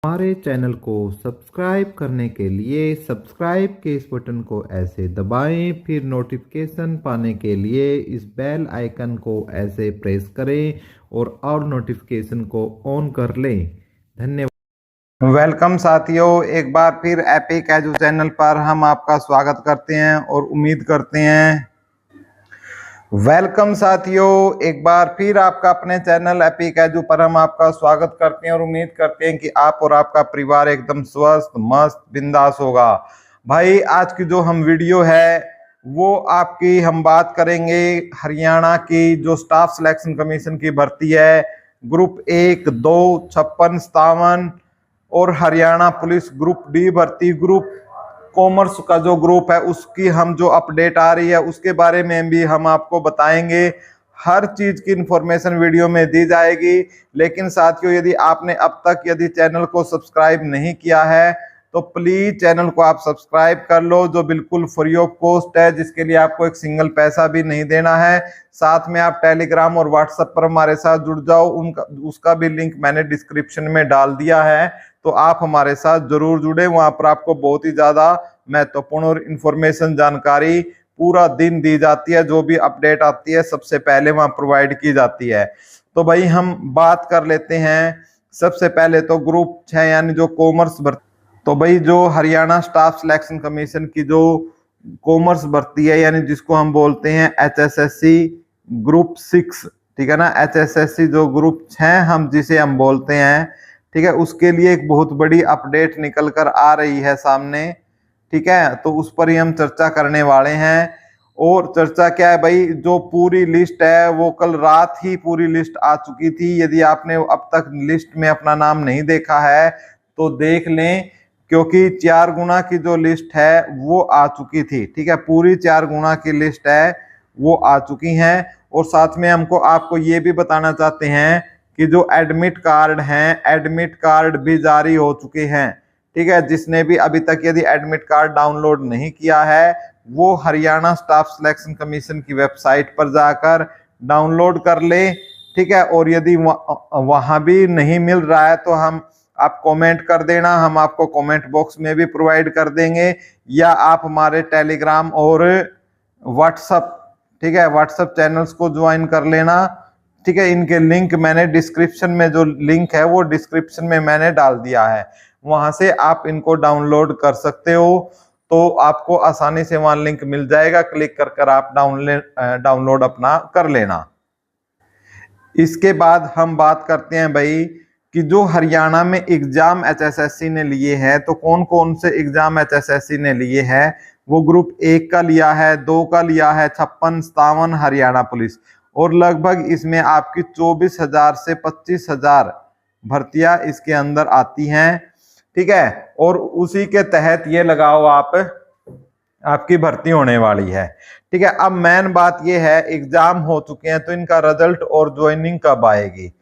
हमारे चैनल को सब्सक्राइब करने के लिए सब्सक्राइब के इस बटन को ऐसे दबाएं, फिर नोटिफिकेशन पाने के लिए इस बेल आइकन को ऐसे प्रेस करें और ऑल नोटिफिकेशन को ऑन कर लें। धन्यवाद। वेलकम साथियों, एक बार फिर एपिक एजू चैनल पर हम आपका स्वागत करते हैं और उम्मीद करते हैं वेलकम साथियों, एक बार फिर आपका अपने चैनल एपिक एजू पर हम आपका स्वागत करते हैं और उम्मीद करते हैं कि आप और आपका परिवार एकदम स्वस्थ मस्त बिंदास होगा। भाई आज की जो हम वीडियो है वो आपकी हम बात करेंगे हरियाणा की जो स्टाफ सिलेक्शन कमीशन की भर्ती है ग्रुप 1, 2, 56, 57 और हरियाणा पुलिस ग्रुप डी भर्ती ग्रुप कॉमर्स का जो ग्रुप है उसकी हम जो अपडेट आ रही है उसके बारे में भी हम आपको बताएंगे। हर चीज की इंफॉर्मेशन वीडियो में दी जाएगी। लेकिन साथियों, यदि आपने अब तक यदि चैनल को सब्सक्राइब नहीं किया है तो प्लीज चैनल को आप सब्सक्राइब कर लो, जो बिल्कुल फ्री ऑफ कॉस्ट है, जिसके लिए आपको एक सिंगल पैसा भी नहीं देना है। साथ में आप टेलीग्राम और व्हाट्सएप पर हमारे साथ जुड़ जाओ, उसका भी लिंक मैंने डिस्क्रिप्शन में डाल दिया है, तो आप हमारे साथ जरूर जुड़े। वहां पर आपको बहुत ही ज्यादा महत्वपूर्ण और इंफॉर्मेशन जानकारी पूरा दिन दी जाती है, जो भी अपडेट आती है सबसे पहले वहां प्रोवाइड की जाती है। तो भाई हम बात कर लेते हैं सबसे पहले तो ग्रुप 6 यानी जो कॉमर्स भर्ती। तो भाई जो हरियाणा स्टाफ सिलेक्शन कमीशन की जो कॉमर्स भर्ती है यानी जिसको हम बोलते हैं HSSC ग्रुप 6, ठीक है ना, HSSC जो ग्रुप 6 हम जिसे हम बोलते हैं, ठीक है, उसके लिए एक बहुत बड़ी अपडेट निकल कर आ रही है सामने, ठीक है। तो उस पर ही हम चर्चा करने वाले हैं। और चर्चा क्या है भाई, जो पूरी लिस्ट है वो कल रात ही पूरी लिस्ट आ चुकी थी। यदि आपने अब तक लिस्ट में अपना नाम नहीं देखा है तो देख लें, क्योंकि 4 गुना की जो लिस्ट है वो आ चुकी थी, ठीक है, पूरी 4 गुना की लिस्ट है वो आ चुकी हैं। और साथ में हमको आपको ये भी बताना चाहते हैं कि जो एडमिट कार्ड हैं, एडमिट कार्ड भी जारी हो चुके हैं, ठीक है। जिसने भी अभी तक यदि एडमिट कार्ड डाउनलोड नहीं किया है वो हरियाणा स्टाफ सिलेक्शन कमीशन की वेबसाइट पर जाकर डाउनलोड कर ले, ठीक है। और यदि वहां भी नहीं मिल रहा है तो आप कमेंट कर देना, हम आपको कमेंट बॉक्स में भी प्रोवाइड कर देंगे, या आप हमारे टेलीग्राम और व्हाट्सएप, ठीक है, व्हाट्सएप चैनल्स को ज्वाइन कर लेना, ठीक है। इनके लिंक मैंने डिस्क्रिप्शन में, जो लिंक है वो डिस्क्रिप्शन में मैंने डाल दिया है, वहां से आप इनको डाउनलोड कर सकते हो। तो आपको आसानी से वहां लिंक मिल जाएगा, क्लिक कर आप डाउनलोड अपना कर लेना। इसके बाद हम बात करते हैं भाई कि जो हरियाणा में एग्जाम HSSC ने लिए हैं, तो कौन कौन से एग्जाम HSSC ने लिए हैं। वो ग्रुप 1 का लिया है, 2 का लिया है 56, 57 हरियाणा पुलिस, और लगभग इसमें आपकी 24,000 से 25,000 भर्तियां इसके अंदर आती हैं, ठीक है। और उसी के तहत ये लगाओ आपकी भर्ती होने वाली है, ठीक है। अब मेन बात ये है, एग्जाम हो चुके हैं तो इनका रिजल्ट और ज्वाइनिंग कब आएगी।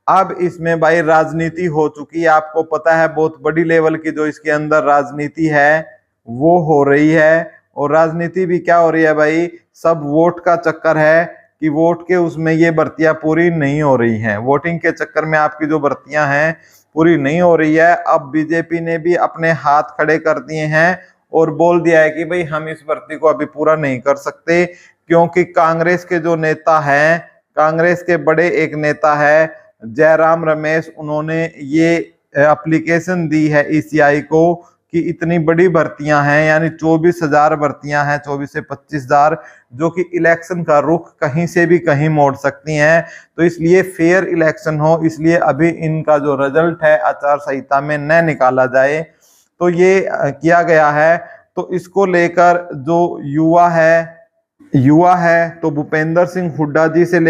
अब इसमें भाई राजनीति हो चुकी है, आपको पता है बहुत बड़ी लेवल की जो इसके अंदर राजनीति है वो हो रही है। और राजनीति भी क्या हो रही है भाई, सब वोट का चक्कर है कि वोट के उसमें ये भर्तियां पूरी नहीं हो रही हैं, वोटिंग के चक्कर में आपकी जो भर्तियां हैं पूरी नहीं हो रही है। अब बीजेपी ने भी अपने हाथ खड़े कर दिए हैं और बोल दिया है कि भाई हम इस भर्ती को अभी पूरा नहीं कर सकते, क्योंकि कांग्रेस के जो नेता हैं, कांग्रेस के बड़े एक नेता है जयराम रमेश, उन्होंने ये एप्लीकेशन दी है ECI को कि इतनी बड़ी भर्तियां हैं, यानी 24,000 भर्तियां हैं, 24 से 25,000, जो कि इलेक्शन का रुख कहीं से भी कहीं मोड़ सकती हैं। तो इसलिए फेयर इलेक्शन हो, इसलिए अभी इनका जो रिजल्ट है आचार संहिता में न निकाला जाए, तो ये किया गया है। तो इसको लेकर जो युवा है तो भूपेंद्र सिंह हुड्डा जी से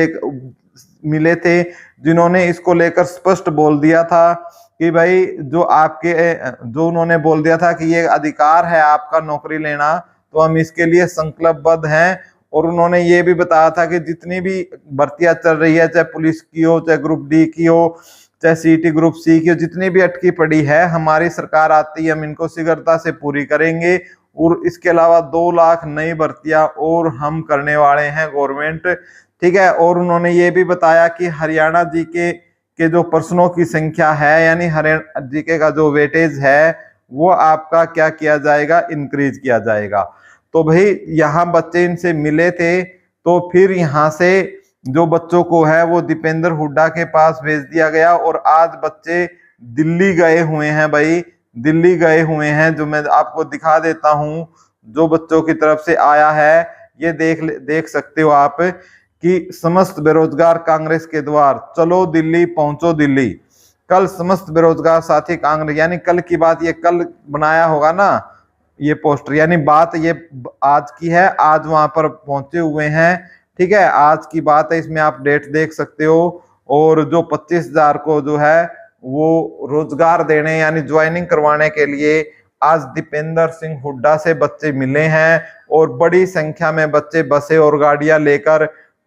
मिले थे, जिन्होंने इसको लेकर स्पष्ट बोल दिया था कि भाई जो उन्होंने बोल दिया था कि ये अधिकार है आपका नौकरी लेना, तो हम इसके लिए संकल्पबद्ध हैं। और उन्होंने ये भी बताया था कि जितनी भी भर्तियां चल रही है, चाहे पुलिस की हो, चाहे ग्रुप D की हो, चाहे CT ग्रुप C की हो, जितनी भी अटकी पड़ी है, हमारी सरकार आती है हम इनको शीघ्रता से पूरी करेंगे। और इसके अलावा 2 लाख नई भर्तियां और हम करने वाले हैं गवर्नमेंट, ठीक है। और उन्होंने ये भी बताया कि हरियाणा जी के के जो प्रश्नों की संख्या है यानी हर जीके का जो वेटेज है वो आपका क्या किया जाएगा, इंक्रीज किया जाएगा। तो भाई यहाँ बच्चे इनसे मिले थे, तो फिर यहाँ से जो बच्चों को है वो दीपेंद्र हुड्डा के पास भेज दिया गया और आज बच्चे दिल्ली गए हुए हैं भाई, दिल्ली गए हुए हैं। जो मैं आपको दिखा देता हूं जो बच्चों की तरफ से आया है, ये देख सकते हो आप कि समस्त बेरोजगार कांग्रेस के द्वार, चलो दिल्ली पहुंचो दिल्ली। कल समस्त बेरोजगार साथी कांग्रेस, यानी कल की बात, ये कल बनाया होगा ना ये पोस्टर, यानी बात ये आज की है, आज वहां पर पहुंचे हुए हैं। ठीक है, आज की बात है, इसमें आप डेट देख सकते हो। और जो 25,000 को जो है वो रोजगार देने यानी ज्वाइनिंग करवाने के लिए आज दीपेंद्र सिंह हुड्डा से बच्चे मिले हैं और बड़ी संख्या में बच्चे बसें और गाड़ियां लेकर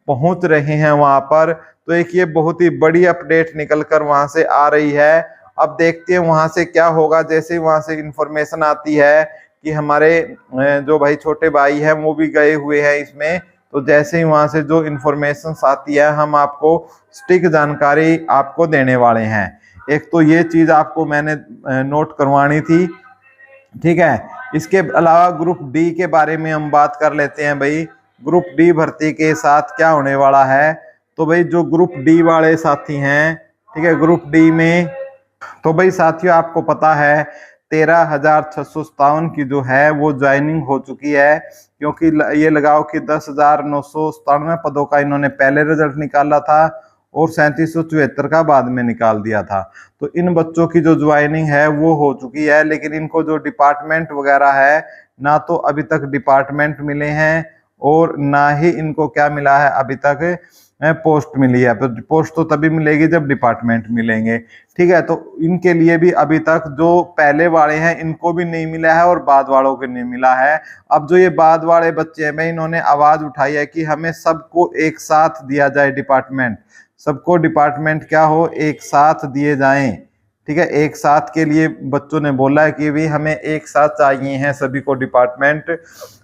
पहुंच रहे हैं वहां पर। तो एक ये बहुत ही बड़ी अपडेट निकल कर वहां से आ रही है। अब देखते हैं वहां से क्या होगा। जैसे ही वहां से इंफॉर्मेशन आती है कि हमारे जो भाई छोटे भाई हैं वो भी गए हुए हैं इसमें, तो जैसे ही वहां से जो इंफॉर्मेशन आती है हम आपको सटीक जानकारी आपको देने वाले हैं। एक तो ये चीज आपको मैंने नोट करवानी थी। ठीक है, इसके अलावा ग्रुप डी के बारे में हम बात कर लेते हैं भाई। ग्रुप डी भर्ती के साथ क्या होने वाला है, तो भाई जो ग्रुप डी वाले साथी हैं, ठीक है, ग्रुप डी में तो भाई साथियों आपको पता है 13,657 की जो है वो ज्वाइनिंग हो चुकी है, क्योंकि ये लगाओ कि 10,997 पदों का इन्होंने पहले रिजल्ट निकाला था और 3774 का बाद में निकाल दिया था। तो इन बच्चों की जो ज्वाइनिंग है वो हो चुकी है, लेकिन इनको जो डिपार्टमेंट वगैरह है ना तो अभी तक डिपार्टमेंट मिले हैं और ना ही इनको क्या मिला है अभी तक पोस्ट मिली है। पोस्ट तो तभी मिलेगी जब डिपार्टमेंट मिलेंगे। ठीक है, तो इनके लिए भी अभी तक जो पहले वाले हैं इनको भी नहीं मिला है और बाद वालों को नहीं मिला है। अब जो ये बाद वाले बच्चे हैं, इन्होंने आवाज उठाई है कि हमें सबको एक साथ दिया जाए डिपार्टमेंट, सबको डिपार्टमेंट क्या हो, एक साथ दिए जाएं। ठीक है, एक साथ के लिए बच्चों ने बोला है कि भी हमें एक साथ चाहिए हैं सभी को डिपार्टमेंट।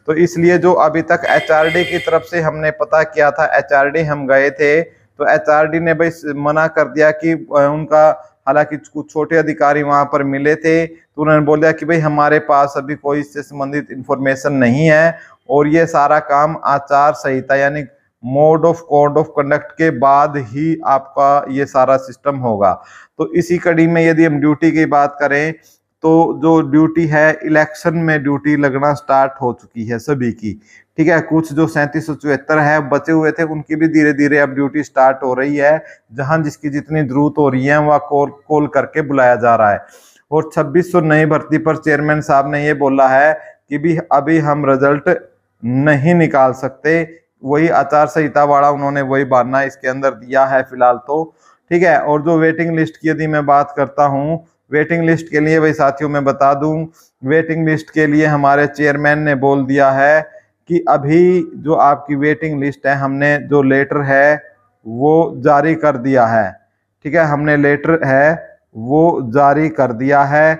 तो इसलिए जो अभी तक एचआरडी की तरफ से हमने पता किया था, एचआरडी हम गए थे तो एचआरडी ने भाई मना कर दिया कि उनका, हालांकि कुछ छोटे अधिकारी वहां पर मिले थे तो उन्होंने बोला कि भाई हमारे पास अभी कोई इससे संबंधित इंफॉर्मेशन नहीं है और ये सारा काम आचार संहिता यानी mode of code of conduct के बाद ही आपका ये सारा सिस्टम होगा। तो इसी कड़ी में यदि हम ड्यूटी की बात करें तो जो ड्यूटी है, इलेक्शन में ड्यूटी लगना स्टार्ट हो चुकी है सभी की। ठीक है, कुछ जो 3774 है बचे हुए थे उनकी भी धीरे धीरे अब ड्यूटी स्टार्ट हो रही है। जहां जिसकी जितनी जरूरत हो रही है वह कॉल करके बुलाया जा रहा है। और 2600 नई भर्ती पर चेयरमैन साहब ने ये बोला है कि भी अभी हम रिजल्ट नहीं निकाल सकते, वही आचार संहिता वाला उन्होंने वही बहाना इसके अंदर दिया है फिलहाल तो। ठीक है, और जो वेटिंग लिस्ट की यदि मैं बात करता हूं, वेटिंग लिस्ट के लिए भाई साथियों मैं बता दूं, वेटिंग लिस्ट के लिए हमारे चेयरमैन ने बोल दिया है कि अभी जो आपकी वेटिंग लिस्ट है हमने जो लेटर है वो जारी कर दिया है। ठीक है, हमने लेटर है वो जारी कर दिया है,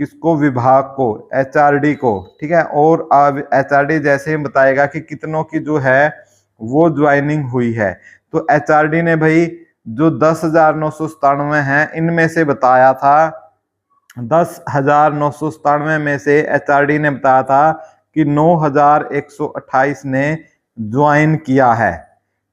किसको, विभाग को, एचआरडी को। ठीक है, और अब एचआरडी जैसे ही बताएगा कि कितनों की जो है वो ज्वाइनिंग हुई है। तो एचआरडी ने भाई जो 10,997 हैं इनमें से बताया था, 10,997 में से एचआरडी ने बताया था कि 9,128 ने ज्वाइन किया है।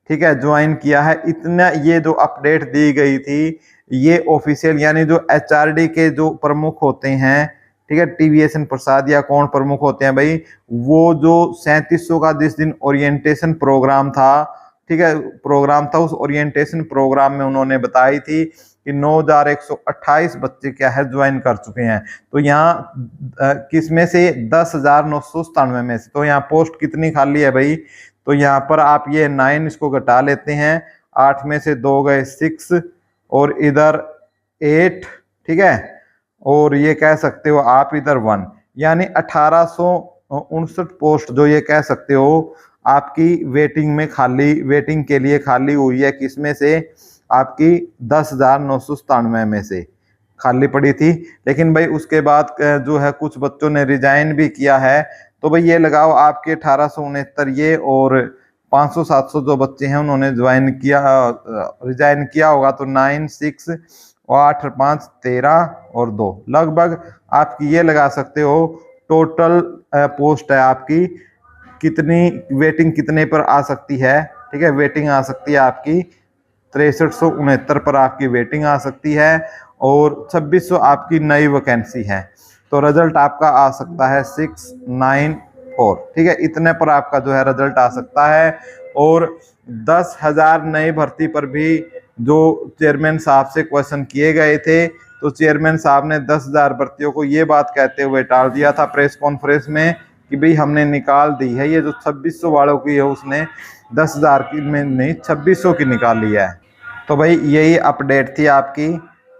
ठीक है, ज्वाइन किया है इतना। ये जो अपडेट दी गई थी ये ऑफिशियल, यानी जो एचआरडी के जो प्रमुख होते हैं, ठीक है, टीवीएसएन प्रसाद या कौन प्रमुख होते हैं भाई, वो जो 3700 का जिस दिन ओरिएंटेशन प्रोग्राम था, ठीक है, प्रोग्राम था, उस ओरिएंटेशन प्रोग्राम में उन्होंने बताई थी कि 9,128 बच्चे क्या है ज्वाइन कर चुके हैं। तो यहाँ किस में से, 10,997 में से। तो यहाँ पोस्ट कितनी खाली है भाई, तो यहाँ पर आप ये 9 इसको घटा लेते हैं, 8 में से 2 गए 6 और इधर 8। ठीक है, और ये कह सकते हो आप इधर 1, यानी 1859 पोस्ट जो ये कह सकते हो आपकी वेटिंग में खाली, वेटिंग के लिए खाली हुई है। किसमें से, आपकी 10,997 में से खाली पड़ी थी। लेकिन भाई उसके बाद जो है कुछ बच्चों ने रिजाइन भी किया है। तो भाई ये लगाओ आपके 1869 ये और 500-700 जो बच्चे हैं उन्होंने ज्वाइन किया, रिजाइन किया होगा। तो 9 6 और 8 5 13 और 2 लगभग आपकी ये लगा सकते हो टोटल पोस्ट है आपकी कितनी, वेटिंग कितने पर आ सकती है। ठीक है, वेटिंग आ सकती है आपकी 6369 पर आपकी वेटिंग आ सकती है और 2600 आपकी नई वैकेंसी है। तो रिजल्ट आपका आ सकता है 694। ठीक है, इतने पर आपका जो है रिजल्ट आ सकता है। और 10,000 नई भर्ती पर भी जो चेयरमैन साहब से क्वेश्चन किए गए थे, तो चेयरमैन साहब ने 10,000 भर्तियों को ये बात कहते हुए टाल दिया था प्रेस कॉन्फ्रेंस में कि भाई हमने निकाल दी है। ये जो 2600 वालों की है उसने 10,000 की में नहीं 2600 की निकाली है। तो भाई यही अपडेट थी आपकी।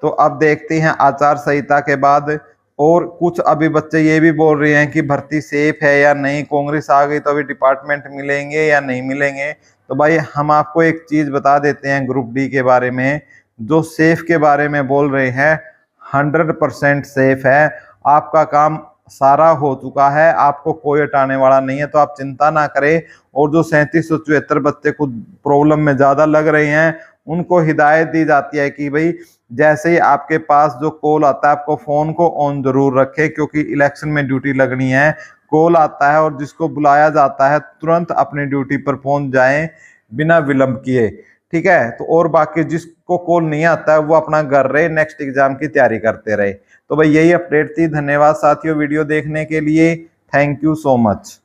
तो अब देखते हैं आचार संहिता के बाद। और कुछ अभी बच्चे ये भी बोल रहे हैं कि भर्ती सेफ है या नहीं, कांग्रेस आ गई तो अभी डिपार्टमेंट मिलेंगे या नहीं मिलेंगे। तो भाई हम आपको एक चीज बता देते हैं ग्रुप डी के बारे में, जो सेफ के बारे में बोल रहे हैं 100% सेफ है। आपका काम सारा हो चुका है, आपको कोई हटाने वाला नहीं है, तो आप चिंता ना करें। और जो 3774 बच्चे कुछ प्रॉब्लम में ज्यादा लग रहे हैं उनको हिदायत दी जाती है कि भाई जैसे ही आपके पास जो कॉल आता है आपको फोन को ऑन जरूर रखें, क्योंकि इलेक्शन में ड्यूटी लगनी है। कॉल आता है और जिसको बुलाया जाता है तुरंत अपनी ड्यूटी पर पहुंच जाएं बिना विलंब किए। ठीक है, तो और बाकी जिसको कॉल नहीं आता है वो अपना घर रहे, नेक्स्ट एग्जाम की तैयारी करते रहे। तो भाई यही अपडेट थी। धन्यवाद साथियों वीडियो देखने के लिए। Thank you so much.